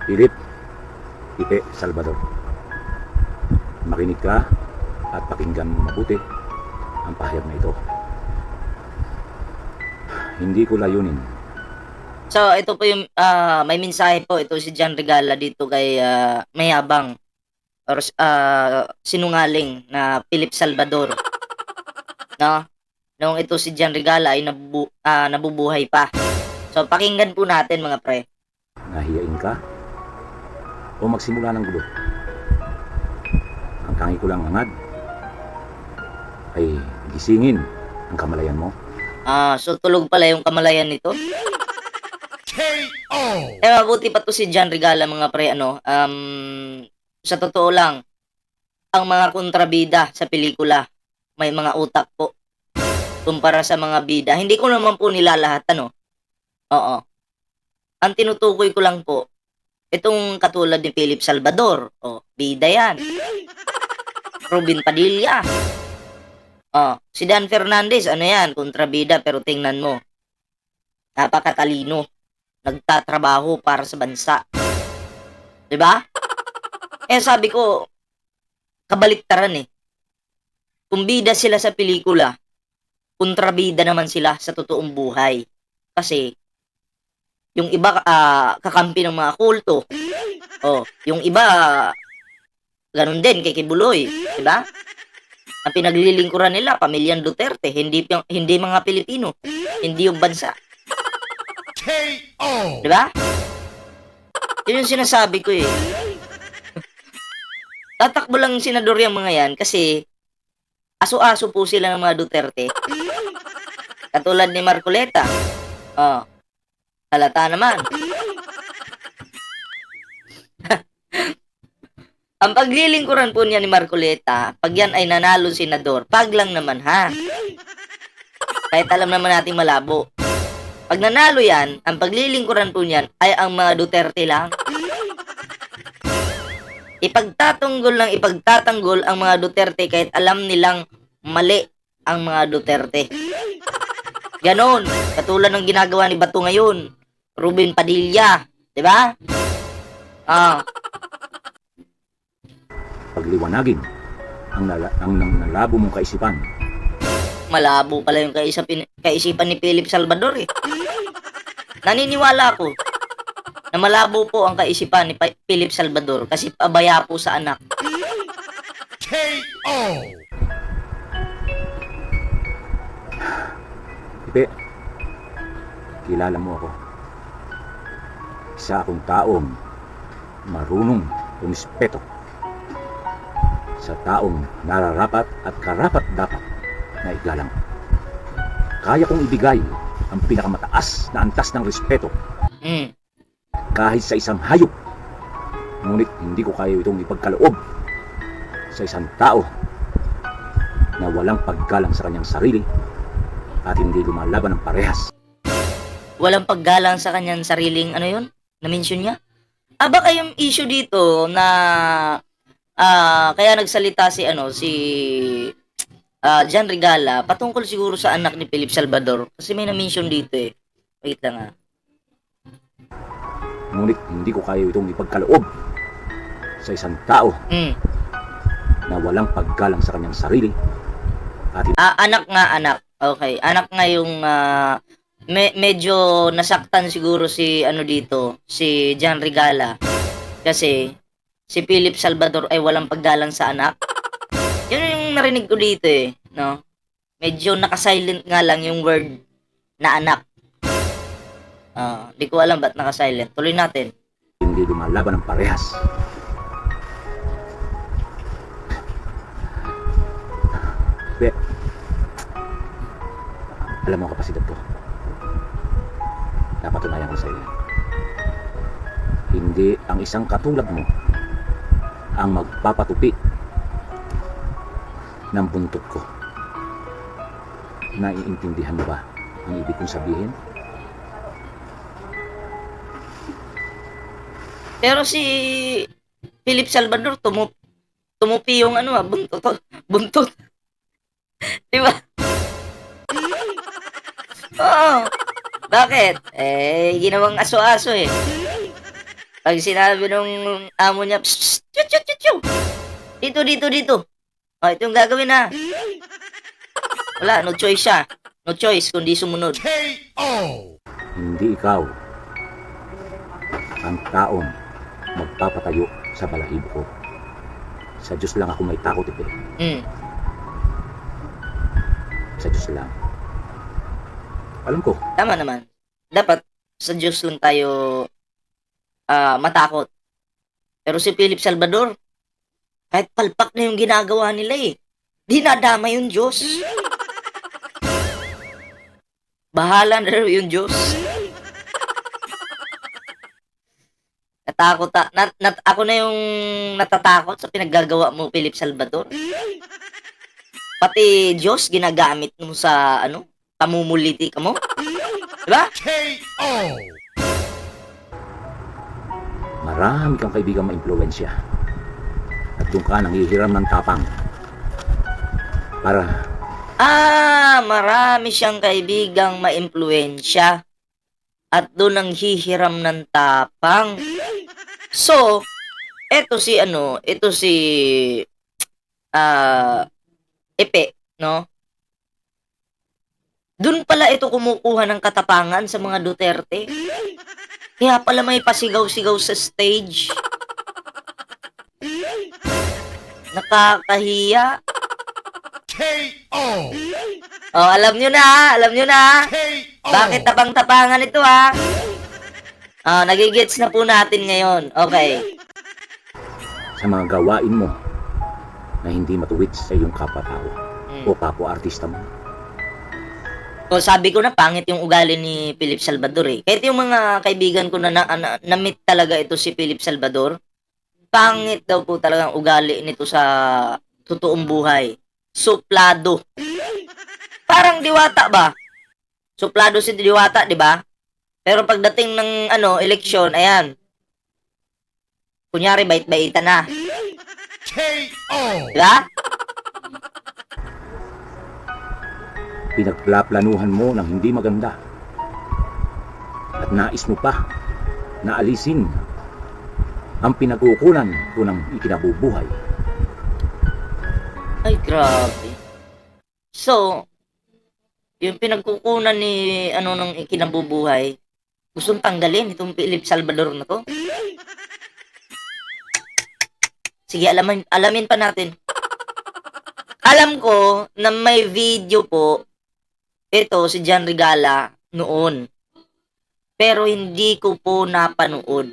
Philip Ipe Salvador, makinig ka at pakinggan mabuti ang pahayag na ito. Hindi ko layunin. So, ito po yung may mensahe po. Ito si John Regala dito kay mayabang or sinungaling na Philip Salvador. No? Noong ito si John Regala ay nabubuhay pa. So, pakinggan po natin mga pre. Nahiyain ka o magsimula ng gulo. Ang tangi ko lang angad ay gisingin ang kamalayan mo. So tulog pala yung kamalayan nito. KO! Mabuti pa to si John Regala mga pre, sa totoo lang, ang mga kontrabida sa pelikula, may mga utak po. Kumpara sa mga bida. Hindi ko naman po nilalahat, Oo. Ang tinutukoy ko lang po, itong katulad ni Philip Salvador, bida yan. Robin Padilla. Si Dan Fernandez, ano yan, kontrabida, pero tingnan mo, napakatalino. Nagtatrabaho para sa bansa. 'Di ba? Sabi ko, kabaliktaran eh. Kung bida sila sa pelikula, kontrabida naman sila sa totoong buhay. Kasi, yung iba kakampi ng mga kulto. Yung iba ganun din kay Kibuloy, 'di ba? Ang pinaglilingkuran nila pamilyang Duterte, hindi mga Pilipino, hindi yung bansa. KO! 'Di ba? Yun yung sinasabi ko eh. Tatakbo lang yung senador yung mga yan kasi aso-aso po sila ng mga Duterte. Katulad ni Marcoleta. Halata naman. Ang paglilingkuran po niya ni Marcoleta, pag yan ay nanalo senador, pag lang naman ha. Kahit alam naman nating malabo. Pag nanalo yan, ang paglilingkuran po niyan ay ang mga Duterte lang. Ipagtatanggol ang mga Duterte kahit alam nilang mali ang mga Duterte. Ganon, katulad ng ginagawa ni Bato ngayon. Ruben Padilla, 'di ba? Pagliwanagin ang nalabo mong kaisipan. Malabo pala yung kaisipan ni Philip Salvador eh. Naniniwala ako na malabo po ang kaisipan ni Philip Salvador kasi pabaya po sa anak. KO! Ipe, kilala mo ako. Isa akong taong marunong umispeto sa taong nararapat at karapat-dapat na igalang. Kaya kong ibigay ang pinakamataas na antas ng respeto kahit sa isang hayop. Ngunit hindi ko kaya itong ipagkaloob sa isang tao na walang paggalang sa kanyang sarili at hindi lumalaban ng parehas. Walang paggalang sa kanyang sariling na-mention niya? Baka yung issue dito na kaya nagsalita si John Regala patungkol siguro sa anak ni Philip Salvador kasi may na-mention dito eh. Wait lang Ngunit hindi ko kaya itong ipagkaloob sa isang tao na walang paggalang sa kanyang sarili at anak. Okay, anak nga yung medyo nasaktan siguro si si John Regala kasi si Philip Salvador ay walang paggalang sa anak. Yun yung narinig ko dito eh, no? Medyo naka-silent nga lang yung word na anak. Di ko alam ba't naka-silent. Tuloy natin. hindi lumalaban ng parehas. Be, alam mo kapasidad ko. Napatunayan ko sa iyo. Hindi ang isang katulad mo ang magpapatupi ng buntot ko. Naiintindihan mo ba ang ibig kong sabihin? Pero si Philip Salvador tumupi yung buntot. Di ba? Oo. Bakit? Ginawang aso-aso eh. Pag sinabi nung amo niya, "Psst, chu, chu, chu, chu. Dito, dito, dito. O, ito yung gagawin na." Wala, no choice siya. No choice kundi sumunod. KO. Hindi ikaw ang taong magpapatayo sa balahibo ko. Sa Diyos lang ako may takot, Ipe. Mm. Sa Diyos lang. Alam ko, Tama naman. Dapat sa Diyos lang tayo matakot. Pero si Philip Salvador, kahit palpak na yung ginagawa nila eh, dinadama yung Diyos. Bahala na raw yung Diyos. Natakot ako na yung natatakot sa pinaggagawa mo, Philip Salvador. Pati Diyos ginagamit mo sa pamumuliti ka mo. Diba? KO. marami kang kaibigang maimpluwensya. At doon ka nanghihiram ng tapang. Para Marami siyang kaibigang maimpluwensya at doon ang hihiram ng tapang. So, ito si Epe, no? Doon pala ito kumukuha ng katapangan sa mga Duterte. Kaya pala may pasigaw-sigaw sa stage. Nakakahiya. KO. Oh, alam nyo na. KO. Bakit tapang-tapangan ito, ha? Nagigets na po natin ngayon. Okay. sa mga gawain mo na hindi matuwid sa iyong kapwa-tao o kapwa-artista mo. So, sabi ko na pangit yung ugali ni Philip Salvador eh. Kahit yung mga kaibigan ko na-meet talaga ito si Philip Salvador, pangit daw po talaga ang ugali nito sa totoong buhay. Suplado. Parang diwata ba? Suplado si diwata, di ba? Pero pagdating ng eleksyon, ayan. Kunyari, bait-baitan na. KO. Di ba? Pinagplaplanuhan mo ng hindi maganda. At nais mo pa na alisin ang pinagkukunan ko ng ikinabubuhay. Ay, grabe. So, yung pinagkukunan ni ng ikinabubuhay, gustong tanggalin itong Philip Salvador na to. Sige, alamin pa natin. Alam ko na may video po ito si John Regala noon. Pero hindi ko po napanood.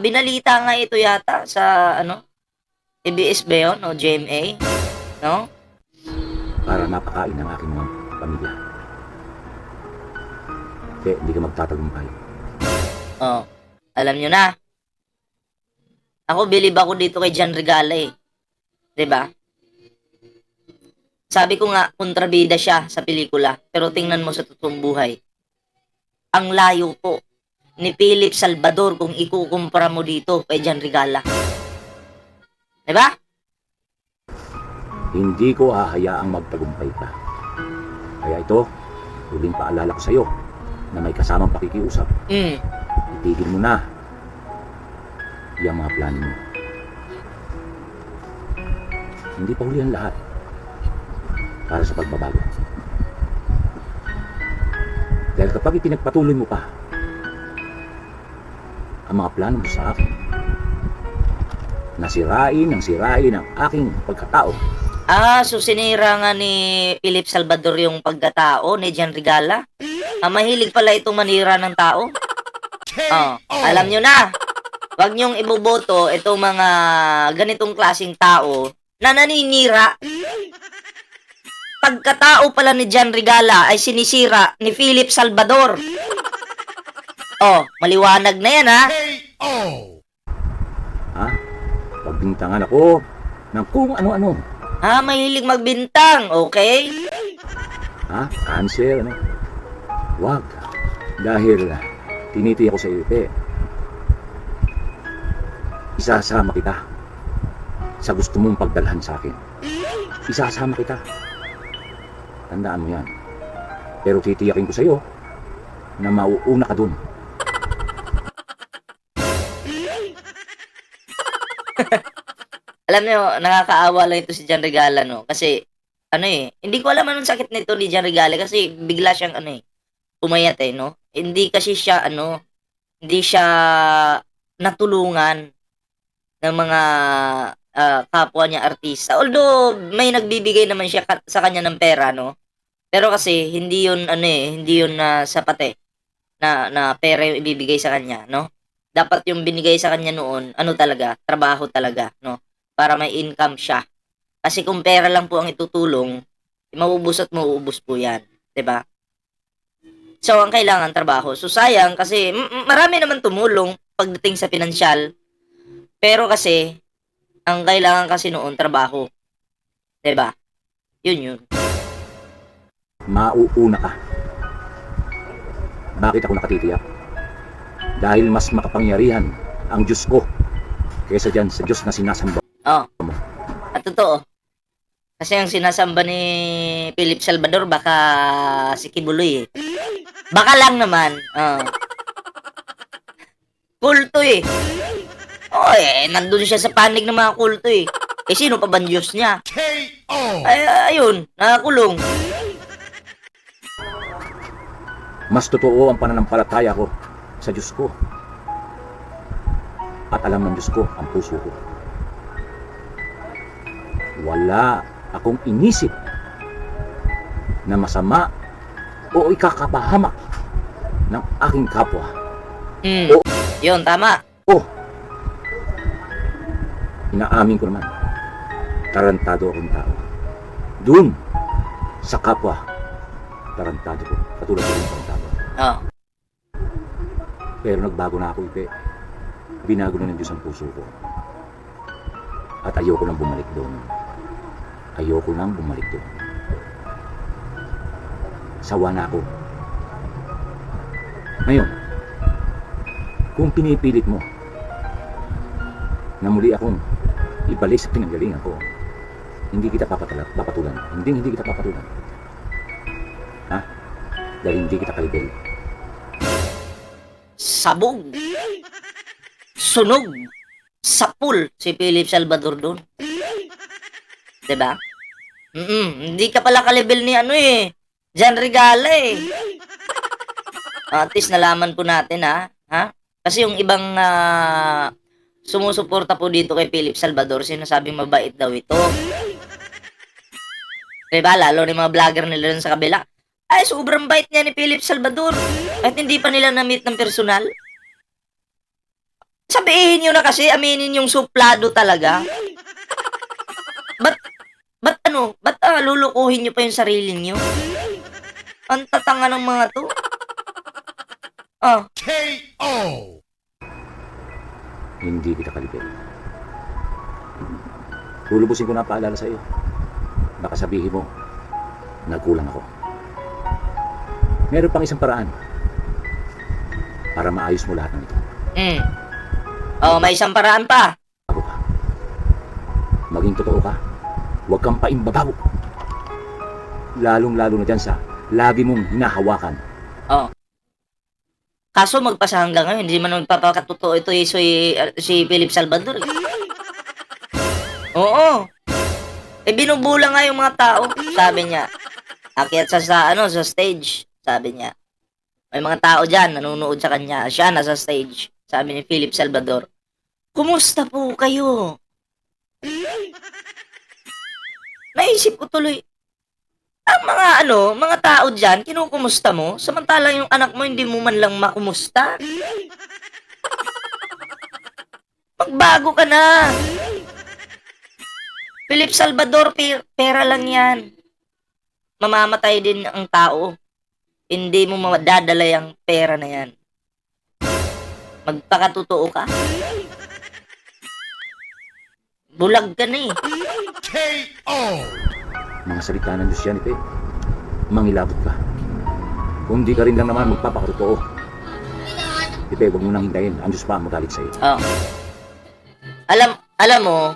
Binalita nga ito yata sa ABS ba yun? O GMA? No? Para mapakain ang aking mga pamilya. Kaya hindi ka magtatagumpay. Oh, alam nyo na. Ako, believe ako dito kay John Regala eh. 'Di ba? Sabi ko nga, kontrabida siya sa pelikula. Pero tingnan mo sa totoong buhay. Ang layo po ni Philip Salvador kung ikukumpara mo dito kay John Regala. 'Di ba? Hindi ko hahayaang magtagumpay ka. Kaya ito, huling paalala ko sa iyo na may kasamang pakikiusap. Itigil mo na yung mga plano mo. Hindi pa huli ang lahat para sa pagbabago. Dahil kapag ipinagpatuloy mo pa ang mga plano mo sa akin, sirain ang aking pagkatao. So sinira nga ni Philip Salvador yung pagkatao ni John Regala. Mahilig pala itong manira ng tao. Alam nyo na. Huwag nyong iboboto itong mga ganitong klaseng tao na naninira. Pagkatao pala ni John Regala ay sinisira ni Philip Salvador. Maliwanag na yan, ha? KO. Pagbintangan ako ng kung ano-ano. Mahilig magbintang, okay? Cancer, Wag. Dahil tiniti ako sa iyo, isasama kita sa gusto mong pagdalhan sa akin. Isasama kita. Tandaan mo yan. Pero titiyakin ko sa iyo na mauuna ka dun. Alam niyo, nakakaawa lang ito si John Regala, no? Kasi, ano hindi ko alam anong sakit nito ni John Regala kasi bigla siyang, umayat no? Hindi kasi siya, hindi siya natulungan ng mga kapwa niya artista. Although, may nagbibigay naman siya sa kanya ng pera, no? Pero kasi, hindi yun, hindi yun sapat na pera yung ibibigay sa kanya, no? Dapat yung binigay sa kanya noon, talaga, trabaho talaga, no? Para may income siya. Kasi kung pera lang po ang itutulong, mauubos at mauubos po yan, 'di ba? So, ang kailangan trabaho. So, sayang kasi marami naman tumulong pagdating sa pinansyal. Pero kasi, ang kailangan kasi noon, trabaho. 'Di ba? Yun. Mauuna ka. Bakit ako nakatitiyak? Dahil mas makapangyarihan ang Diyos ko kaysa dyan sa Diyos na sinasamba. Oh. At totoo. Kasi ang sinasamba ni Philip Salvador, baka si Kibuloy Baka lang naman. Kulto nandun siya sa panig ng mga kulto sino pa ba ang Diyos niya? KO. Ayun, nakakulong. Mas totoo ang pananampalataya ko sa Diyos ko. At alam ng Diyos ko ang puso ko. Wala akong inisip na masama o ikakapahamak ng aking kapwa. Yun, tama. Inaamin ko naman, tarantado akong tao. Doon, sa kapwa, tarantado ko. Katulad ko ng tarantado. Pero nagbago na ako, Ipe. Binago na ng Diyos ang puso ko. At ayoko nang bumalik doon. Sawa na ako. Ngayon, kung pinipilit mo na muli akong ibalik sa pinanggalingan ko, hindi kita papatulan. Hindi kita papatulan. Ha? Dahil hindi kita kalibel. Sabog. Sunog. Sapul si Philip Salvador doon. Diba? Hindi ka pala kalibel ni John Regala At least nalaman po natin ha? Kasi yung ibang sumusuporta po dito kay Philip Salvador, sinasabing mabait daw ito. Diba? Lalo ni mga vlogger nila dun sa kabila. Ay, sobrang bait niya ni Philip Salvador. At hindi pa nila na-meet ng personal. Sabihin nyo na kasi, aminin yung suplado talaga. Ba't lulukuhin nyo pa yung sarili nyo? Ang tatanga ng mga to. KO. Hindi kita kalibel. Lulubusin ko na paalala sa iyo. Baka sabihin mo, nagkulang ako. Meron pang isang paraan para maayos mo lahat ng ito. May isang paraan pa. Bago ka. Maging totoo ka. Huwag kang paimbabaw. Lalong-lalo na dyan sa lagi mong hinahawakan. Kaso magpasa hanggang ngayon, hindi man magpapakatotoo ito si Philip Salvador. Oo. Binubula nga yung mga tao, sabi niya. Akyat sa stage, sabi niya. May mga tao dyan, nanonood sa kanya. Siya nasa stage, sabi ni Philip Salvador. Kumusta po kayo? Naisip ko tuloy, ang mga tao dyan, kinukumusta mo, samantalang yung anak mo hindi mo man lang makumusta. Magbago ka na. Philip Salvador, pera lang yan. Mamamatay din ang tao. Hindi mo madadala yung pera na yan. Magpakatotoo ka. Bulag ka na KO. Mga salita ng Diyos yan, Ipe. Mangilabot ka. Kung di ka rin lang naman magpapakatotoo, Ipe, huwag mo nang hintayin. Ang Diyos pa ang magalit sa'yo. Alam mo,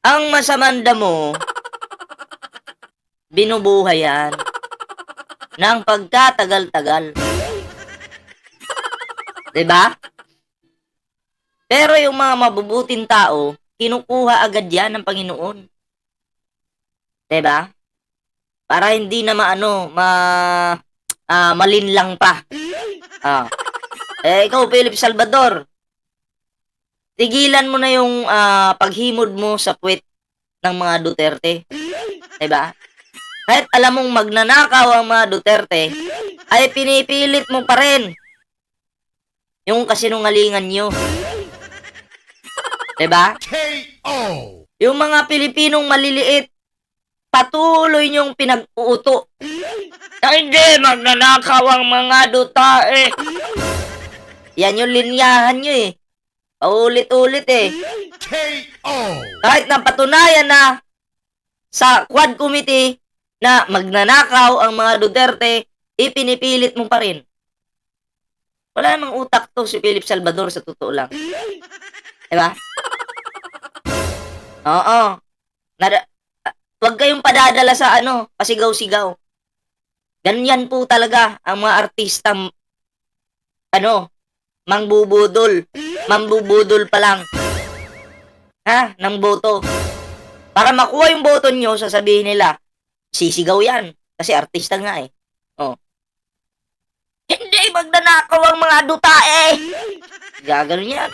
ang masamanda mo, binubuhay yan ng pagkatagal-tagal. 'Di ba? Pero yung mga mabubuting tao, kinukuha agad yan ng Panginoon. 'Di ba? Para hindi na malinlang pa. Ah. Ikaw, Philip Salvador, tigilan mo na yung paghimod mo sa puwet ng mga Duterte. 'Di ba? Kahit alam mong magnanakaw ang mga Duterte, ay pinipilit mo pa rin yung kasinungalingan nyo. 'Di ba? KO. Yung mga Pilipinong maliliit, patuloy nyong pinag-uuto. Na hindi, magnanakaw ang mga Duterte. Yan yung linyahan nyo eh. Paulit-ulit eh. KO. Kahit napatunayan na sa Quad Committee na magnanakaw ang mga Duterte, ipinipilit mo pa rin. Wala namang utak to si Philip Salvador sa totoo lang. Diba? Oo. Huwag kayong padadala sa pasigaw-sigaw. Ganyan po talaga ang mga artistang mangbubudol. Mambubudol pa lang. Ng boto. Para makuha yung boto nyo, sasabihin nila, sisigaw yan. Kasi artista nga eh. Oh. Hindi magnanakaw ang mga Duterte. Gaganon yan.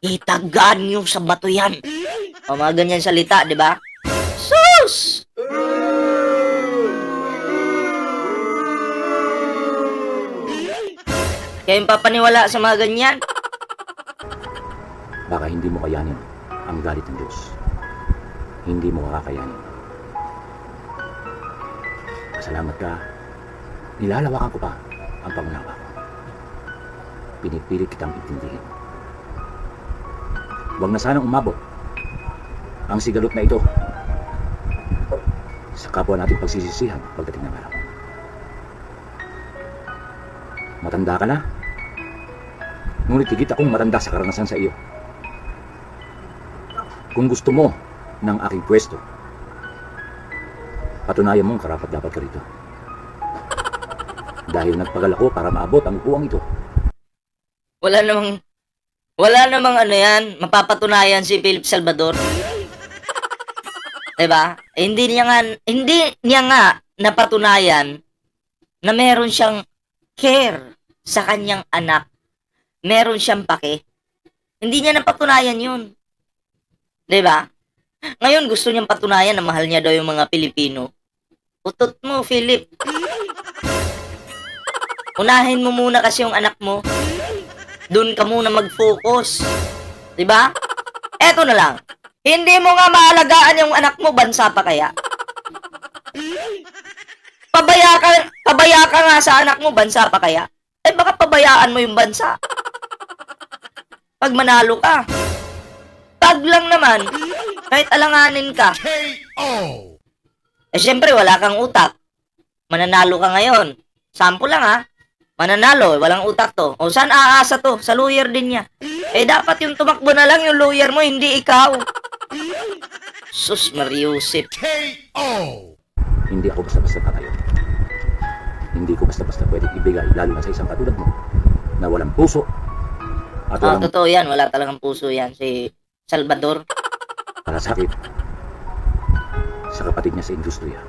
Itagaan nyo sa bato yan. O mga ganyan salita, di ba? Sus! Kayong papaniwala sa mga ganyan? Baka hindi mo kayanin ang galit ng Diyos. Hindi mo kakayanin. Pasalamat ka. Nilalawakan ko pa ang pangunawa ko. Pinipilit kitang intindihin. Huwag na sanang umabot ang sigalot na ito sa kapwa nating pagsisisihan pagdating ng araw. Matanda ka na. Ngunit higit akong matanda sa karanasan sa iyo. Kung gusto mo ng aking pwesto, patunayan mong karapat-dapat ka rito. Dahil nagpagal ako para maabot ang upuan ito. Wala namang mapapatunayan si Philip Salvador. Diba? Hindi niya nga napatunayan na meron siyang care sa kanyang anak. Meron siyang pake. Hindi niya napatunayan yun. Diba? Ngayon gusto niyang patunayan na mahal niya daw yung mga Pilipino. Utot mo, Philip. Unahin mo muna kasi yung anak mo. Doon ka muna mag-focus. Diba? Eto na lang. Hindi mo nga maalagaan yung anak mo, bansa pa kaya? Pabaya ka nga sa anak mo, bansa pa kaya? Baka pabayaan mo yung bansa. Pag manalo ka. Pag lang naman, kahit alanganin ka. KO. Siyempre, wala kang utak. Mananalo ka ngayon. Sample lang ha. Mananalo, walang utak to. O saan aasa to? Sa lawyer din niya. Dapat yung tumakbo na lang yung lawyer mo, hindi ikaw. Sus, Mariusip. KO. Hindi ako basta-basta tatayo. Hindi ko basta-basta pwedeng ibigay, lalo na sa isang katulad mo, na walang puso at walang Totoo yan. Wala talagang puso yan. Si Salvador. malasakit sa kapatid niya sa industriya.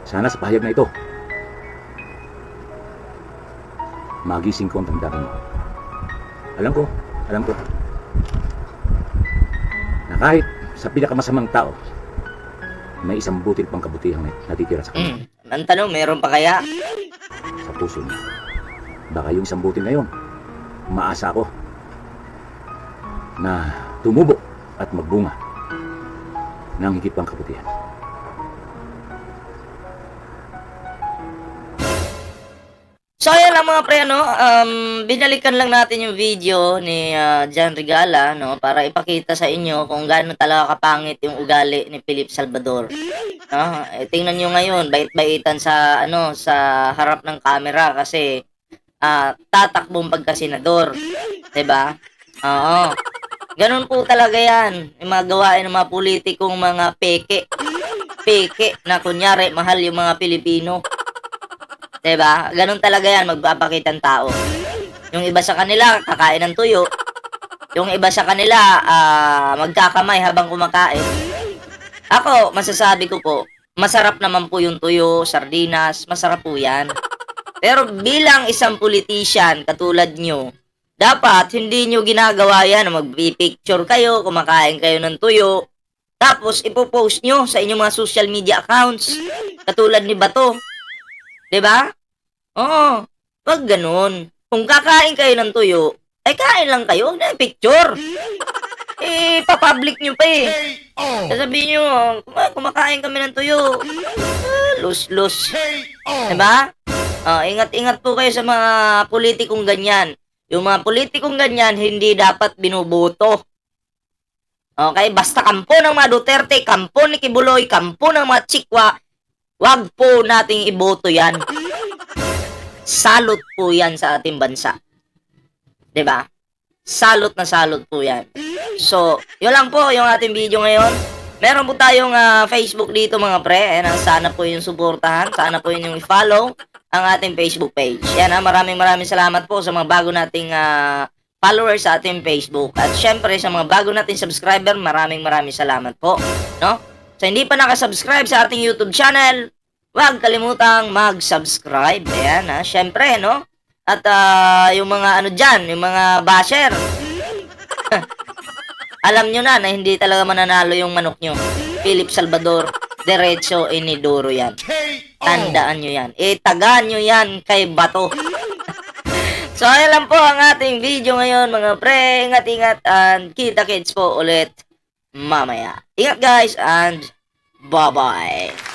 Sana sa pahayag na ito, magising ko ang damdamin mo. Alam ko na kahit sa pinakamasamang tao, may isang butil pang kabutihang natitira sa kanya. Ang tanong, meron pa kaya? Sa puso niya. Baka yung isang butil na yun, umaasa ako na tumubo at magbunga ng higit pang kabutihan. So, ayan lang mga pre, binalikan lang natin yung video ni John Regala, para ipakita sa inyo kung gaano talaga kapangit yung ugali ni Philip Salvador. Tingnan nyo ngayon, bait-baitan sa harap ng camera kasi tatakbong pagkasenador. 'Di ba? Oo. Ganun po talaga yan. Yung mga gawain ng mga politikong mga peke. Peke na kunyari mahal yung mga Pilipino. 'Di ba? Ganun talaga yan, magpapakitang tao. Yung iba sa kanila, kakain ng tuyo. Yung iba sa kanila, magkakamay habang kumakain. Ako, masasabi ko po, masarap naman po yung tuyo, sardinas, masarap po yan. Pero bilang isang politician katulad nyo, dapat hindi nyo ginagawa yan na magpipicture kayo, kumakain kayo ng tuyo, tapos ipopost nyo sa inyong mga social media accounts. Katulad ni Bato. 'Di ba? Oo. Wag ganun. Kung kakain kayo ng tuyo, ay kain lang kayo, huwag na yung picture. Papublic nyo pa eh. K.O. Sasabihin nyo, kumakain kami ng tuyo. Lus-lus. K.O. Diba? Ingat-ingat po kayo sa mga politikong ganyan. Yung mga politikong ganyan, hindi dapat binuboto. Okay? Basta kampo ng mga Duterte, kampo ni Kibuloy, kampo ng mga Chikwa, wag po nating iboto yan. Salot po yan sa ating bansa. 'Di ba? Salot na salot po yan. So, yun lang po yung ating video ngayon. Meron po tayong Facebook dito mga pre. Ayan, sana po yung suportahan. Sana po yung i-follow ang ating Facebook page. Yan maraming salamat po sa mga bago nating followers sa ating Facebook. At syempre sa mga bago nating subscriber, maraming salamat po. No? So, hindi pa nakasubscribe sa ating YouTube channel, huwag kalimutang mag-subscribe. Ayan syempre, no? At yung mga ano dyan, yung mga basher, alam nyo na hindi talaga mananalo yung manok nyo. Philip Salvador, Derecho Inidoro yan. K.O. Tandaan nyo yan. Tagaan nyo yan kay Bato. So, ayan lang po ang ating video ngayon mga pre. Ingat-ingat and kita-kits po ulit mamaya. Ingat guys and bye-bye.